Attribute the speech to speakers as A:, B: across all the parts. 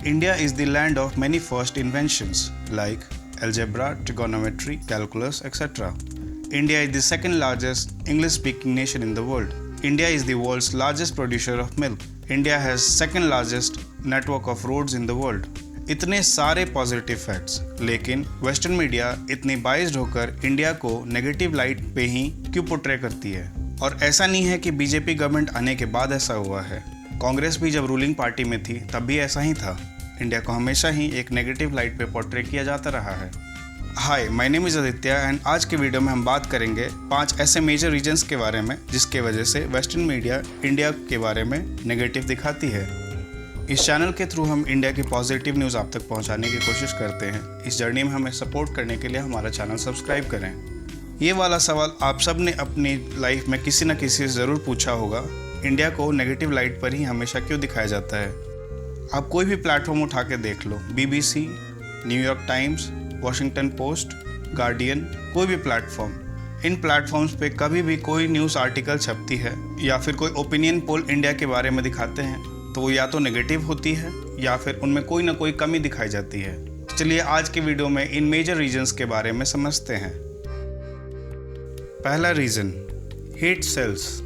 A: India is the land of many first inventions like algebra, trigonometry, calculus, etc. India is the second largest English-speaking nation in the world. India is the world's largest producer of milk. India has second largest network of roads in the world. इतने सारे positive facts, लेकिन western media इतनी biased होकर India को negative light पे ही क्यों portray करती है? और ऐसा नहीं है कि बीजेपी गवर्नमेंट आने के बाद ऐसा हुआ है। कांग्रेस भी जब रूलिंग पार्टी में थी तब भी ऐसा ही था। इंडिया को हमेशा ही एक नेगेटिव लाइट पे पोर्ट्रे किया जाता रहा है। Hi, my name is Aditya and आज के वीडियो में हम बात करेंगे 5 ऐसे मेजर रीजंस के बारे में जिसके वजह से वेस्टर्न मीडिया इंडिया के बारे में नेगेटिव दिखाती है। इस चैनल के थ्रू हम इंडिया की पॉजिटिव न्यूज़ आप तक पहुंचाने की कोशिश करते हैं। इस जर्नी में हमें सपोर्ट करने के लिए हमारा चैनल सब्सक्राइब करें। ये वाला सवाल आप सब ने अपनी लाइफ में किसी न किसी से ज़रूर पूछा होगा, इंडिया को नेगेटिव लाइट पर ही हमेशा क्यों दिखाया जाता है? आप कोई भी प्लेटफॉर्म उठा के देख लो, BBC, New York times, Washington post, guardian, कोई भी प्लेटफॉर्म। इन प्लेटफॉर्म्स पे कभी भी कोई न्यूज़ आर्टिकल छपती है या फिर कोई ओपिनियन पोल इंडिया के बारे में दिखाते हैं तो वो या तो नेगेटिव होती है या फिर उनमें कोई ना कोई कमी दिखाई जाती है। चलिए आज के वीडियो में इन मेजर रीजंस के बारे में समझते हैं। पहला रीज़न, हेट सेल्स।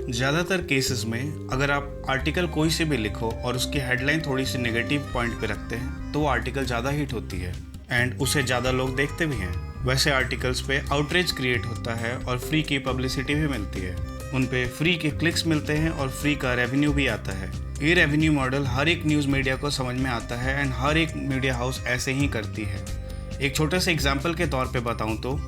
A: ज़्यादातर केसेस में अगर आप आर्टिकल कोई से भी लिखो और उसकी हेडलाइन थोड़ी सी नेगेटिव पॉइंट पे रखते हैं तो वो आर्टिकल ज़्यादा हिट होती है एंड उसे ज़्यादा लोग देखते भी हैं। वैसे आर्टिकल्स पे आउटरीच क्रिएट होता है और फ्री की पब्लिसिटी भी मिलती है। उन पे फ्री के क्लिक्स मिलते हैं और फ्री का रेवेन्यू भी आता है। ये रेवेन्यू मॉडल हर एक न्यूज़ मीडिया को समझ में आता है एंड हर एक मीडिया हाउस ऐसे ही करती है। एक छोटे से एग्जाम्पल के तौर पे बताऊं तो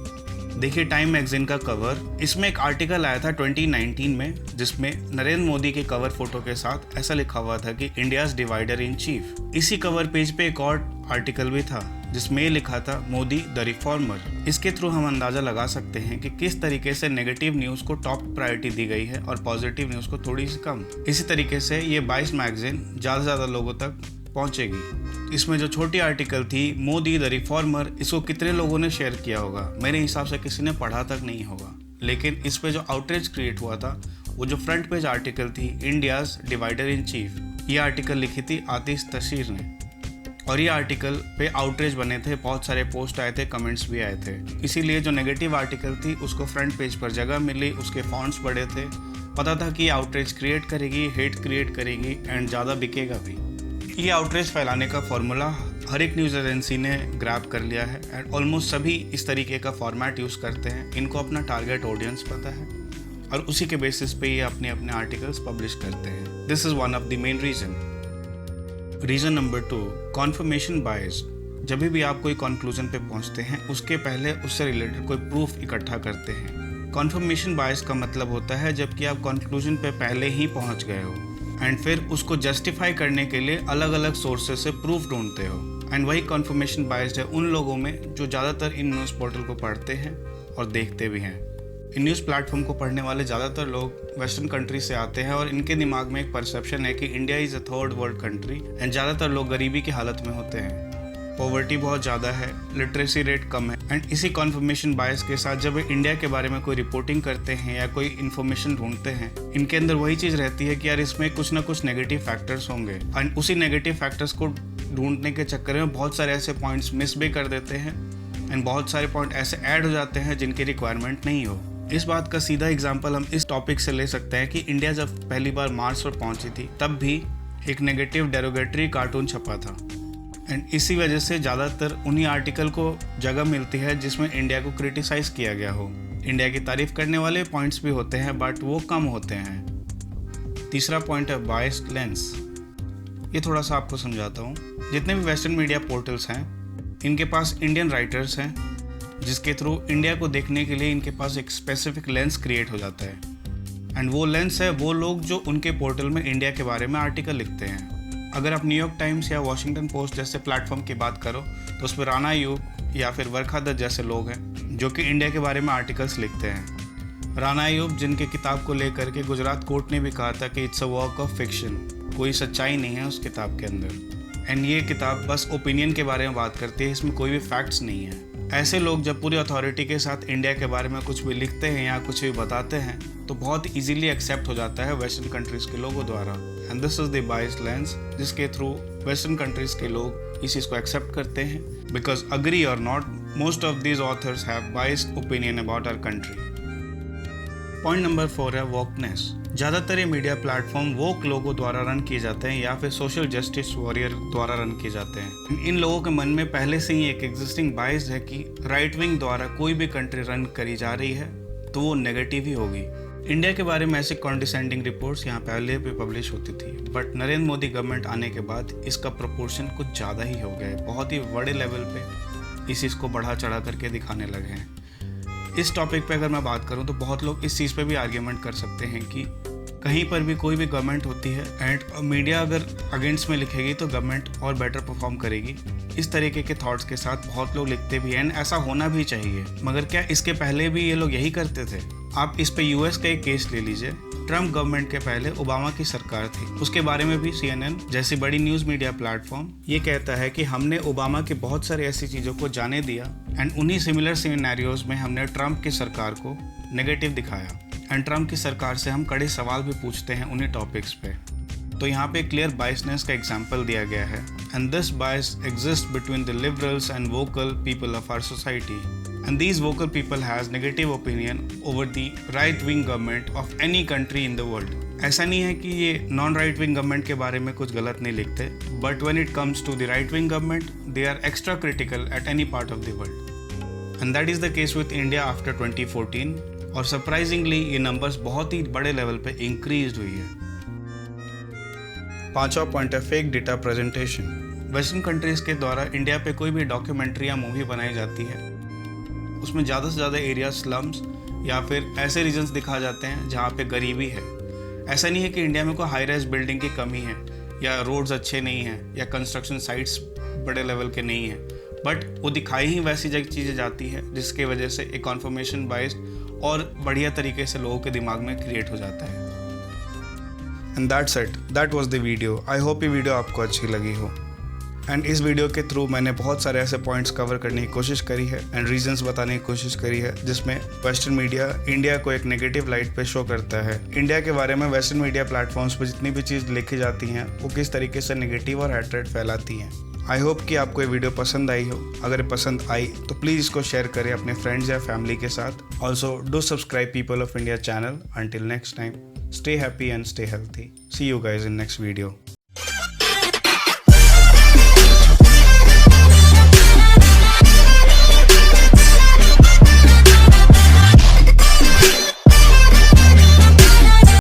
A: देखिए टाइम मैगजीन का कवर, इसमें एक आर्टिकल आया था 2019 में जिसमें नरेंद्र मोदी के कवर फोटो के साथ ऐसा लिखा हुआ था कि इंडियाज डिवाइडर इन चीफ। इसी कवर पेज पे एक और आर्टिकल भी था जिसमें ये लिखा था मोदी द रिफॉर्मर। इसके थ्रू हम अंदाजा लगा सकते हैं कि किस तरीके से नेगेटिव न्यूज़ को टॉप प्रायोरिटी दी गई है और पॉजिटिव न्यूज़ को थोड़ी सी कम। इसी तरीके से ये 22 मैगजीन ज़्यादा से ज़्यादा लोगों तक पहुंचेगी। इसमें जो छोटी आर्टिकल थी मोदी द रिफॉर्मर, इसको कितने लोगों ने शेयर किया होगा? मेरे हिसाब से किसी ने पढ़ा तक नहीं होगा। लेकिन इस पे जो आउटरीच क्रिएट हुआ था, वो जो फ्रंट पेज आर्टिकल थी इंडियाज डिवाइडर इन चीफ, ये आर्टिकल लिखी थी आतिश तशीर ने और ये आर्टिकल पे आउटरीच बने थे, बहुत सारे पोस्ट आए थे, कमेंट्स भी आए थे। इसीलिए जो नेगेटिव आर्टिकल थी उसको फ्रंट पेज पर जगह मिली, उसके फॉन्ट्स बड़े थे, पता था कि ये आउटरीच क्रिएट करेगी, हेट क्रिएट करेगी एंड ज़्यादा बिकेगा भी। ये आउटरीच फैलाने का फॉर्मूला हर एक न्यूज़ एजेंसी ने ग्रैब कर लिया है एंड ऑलमोस्ट सभी इस तरीके का फॉर्मेट यूज़ करते हैं। इनको अपना टारगेट ऑडियंस पता है और उसी के बेसिस पे ये अपने अपने आर्टिकल्स पब्लिश करते हैं। This is one of the main reason. Reason number 2, conformation बायस। जब भी आप कोई कंक्लूजन पे पहुंचते हैं उसके पहले उससे रिलेटेड कोई प्रूफ इकट्ठा करते हैं। कॉन्फर्मेशन बायस का मतलब होता है जबकि आप कंक्लूजन पे पहले ही पहुंच गए हो एंड फिर उसको जस्टिफाई करने के लिए अलग अलग सोर्सेज से प्रूफ ढूंढते हो। एंड वही कॉन्फर्मेशन बायस है उन लोगों में जो ज़्यादातर इन न्यूज़ पोर्टल को पढ़ते हैं और देखते भी हैं। इन न्यूज़ प्लेटफॉर्म को पढ़ने वाले ज़्यादातर लोग वेस्टर्न कंट्री से आते हैं और इनके दिमाग में एक परसेप्शन है कि India is a third world country and ज़्यादातर लोग गरीबी की हालत में होते हैं, पॉवर्टी बहुत ज़्यादा है, लिटरेसी रेट कम है। एंड इसी कॉन्फर्मेशन बायस के साथ जब इंडिया के बारे में कोई रिपोर्टिंग करते हैं या कोई इन्फॉर्मेशन ढूंढते हैं, इनके अंदर वही चीज़ रहती है कि यार इसमें कुछ ना कुछ नेगेटिव फैक्टर्स होंगे एंड उसी नेगेटिव फैक्टर्स को ढूंढने के चक्कर में बहुत सारे ऐसे पॉइंट्स मिस भी कर देते हैं एंड बहुत सारे पॉइंट ऐसे ऐड हो जाते हैं जिनकी रिक्वायरमेंट नहीं हो। इस बात का सीधा एग्जाम्पल हम इस टॉपिक से ले सकते हैं कि इंडिया जब पहली बार मार्स पर पहुंची थी तब भी एक नेगेटिव डेरोगेटरी कार्टून छपा था एंड इसी वजह से ज़्यादातर उन्हीं आर्टिकल को जगह मिलती है जिसमें इंडिया को क्रिटिसाइज़ किया गया हो। इंडिया की तारीफ करने वाले पॉइंट्स भी होते हैं बट वो कम होते हैं। तीसरा पॉइंट है बायस्ड लेंस। ये थोड़ा सा आपको समझाता हूँ। जितने भी वेस्टर्न मीडिया पोर्टल्स हैं इनके पास इंडियन राइटर्स हैं जिसके थ्रू इंडिया को देखने के लिए इनके पास एक स्पेसिफिक लेंस क्रिएट हो जाता है एंड वो लेंस है वो लोग जो उनके पोर्टल में इंडिया के बारे में आर्टिकल लिखते हैं। अगर आप न्यूयॉर्क टाइम्स या वॉशिंगटन पोस्ट जैसे प्लेटफॉर्म की बात करो तो उस पर राणा अयूब या फिर वर्खा दत्त जैसे लोग हैं जो कि इंडिया के बारे में आर्टिकल्स लिखते हैं। राणा अयूब जिनके किताब को लेकर के गुजरात कोर्ट ने भी कहा था कि it's a work of fiction, कोई सच्चाई नहीं है उस किताब के अंदर एंड ये किताब बस ओपिनियन के बारे में बात करती है, इसमें कोई भी फैक्ट्स नहीं है। ऐसे लोग जब पूरी अथॉरिटी के साथ इंडिया के बारे में कुछ भी लिखते हैं या कुछ भी बताते हैं तो बहुत इजीली एक्सेप्ट हो जाता है वेस्टर्न कंट्रीज़ के लोगों द्वारा and this is the biased lens जिसके थ्रू वेस्टर्न कंट्रीज के लोग इस चीज़ को एक्सेप्ट करते हैं, बिकॉज अग्री और not, most of these authors have biased opinion about our country. Point number 4 है वोकनेस। ज़्यादातर ये मीडिया प्लेटफॉर्म वोक लोगों द्वारा रन किए जाते हैं या फिर सोशल जस्टिस वॉरियर द्वारा रन किए जाते हैं। इन लोगों के मन में पहले से ही एक एग्जिस्टिंग बाइस है कि राइट विंग द्वारा कोई भी कंट्री रन करी जा रही है तो वो नेगेटिव ही होगी। इंडिया के बारे में ऐसे कॉन्डिसेंडिंग रिपोर्ट्स यहाँ पहले भी पब्लिश होती थी, बट नरेंद्र मोदी गवर्नमेंट आने के बाद इसका प्रोपोर्शन कुछ ज़्यादा ही हो गया है। बहुत ही बड़े लेवल पे इस चीज़ को बढ़ा चढ़ा करके दिखाने लगे हैं। इस टॉपिक पे अगर मैं बात करूं तो बहुत लोग इस चीज़ पे भी आर्ग्यूमेंट कर सकते हैं कि कहीं पर भी कोई भी गवर्नमेंट होती है एंड मीडिया अगर अगेंस्ट में लिखेगी तो गवर्नमेंट और बेटर परफॉर्म करेगी। इस तरीके के थॉट्स के साथ बहुत लोग लिखते भी हैं एंड ऐसा होना भी चाहिए। मगर क्या इसके पहले भी ये लोग यही करते थे? आप इस पे यूएस का एक केस ले लीजिए। ट्रम्प गवर्नमेंट के पहले ओबामा की सरकार थी, उसके बारे में भी CNN जैसी बड़ी न्यूज़ मीडिया प्लेटफॉर्म ये कहता है कि हमने ओबामा की बहुत सारी ऐसी चीज़ों को जाने दिया एंड उन्हीं सिमिलर सिनेरियोज में हमने ट्रम्प की सरकार को नेगेटिव दिखाया एंड ट्रम्प की सरकार से हम कड़े सवाल भी पूछते हैं उन्हीं टॉपिक्स पे। तो यहाँ पे क्लियर बायसनेस का एग्जाम्पल दिया गया है and this bias exist between the liberals and vocal people of our society and these vocal people has negative opinion over the right wing government of any country in the world. ऐसा नहीं है कि ये non right wing government के बारे में कुछ गलत नहीं लिखते, but when it comes to the right wing government they are extra critical at any part of the world and that is the case with India after 2014 और surprisingly ये numbers बहुत ही बड़े लेवल पे इंक्रीज हुई है। 5वां point है fake data presentation. Western countries के द्वारा इंडिया पे कोई भी डॉक्यूमेंट्री या मूवी बनाई जाती है उसमें ज़्यादा से ज़्यादा एरिया स्लम्स या फिर ऐसे रीजन्स दिखा जाते हैं जहाँ पे गरीबी है। ऐसा नहीं है कि इंडिया में कोई हाई राइज बिल्डिंग की कमी है या रोड्स अच्छे नहीं हैं या कंस्ट्रक्शन साइट्स बड़े लेवल के नहीं हैं, बट वो दिखाई ही वैसी जगह चीज़ें जाती है जिसके वजह से एक कन्फर्मेशन बाइस्ड और बढ़िया तरीके से लोगों के दिमाग में क्रिएट हो जाता है। And that's it, that was the video. I hope ये वीडियो आपको अच्छी लगी हो एंड इस वीडियो के थ्रू मैंने बहुत सारे ऐसे पॉइंट्स कवर करने की कोशिश करी है एंड रीजंस बताने की कोशिश करी है जिसमें वेस्टर्न मीडिया इंडिया को एक नेगेटिव लाइट पे शो करता है। इंडिया के बारे में वेस्टर्न मीडिया प्लेटफॉर्म्स पर जितनी भी चीज़ लिखी जाती हैं वो किस तरीके से नेगेटिव और हेट्रेड फैलाती हैं। आई होप कि आपको ये वीडियो पसंद आई हो। अगर पसंद आई तो प्लीज़ इसको शेयर करें अपने फ्रेंड्स या फैमिली के साथ। Also do subscribe people of India channel. Until next time, stay happy and stay healthy. See you guys in next video.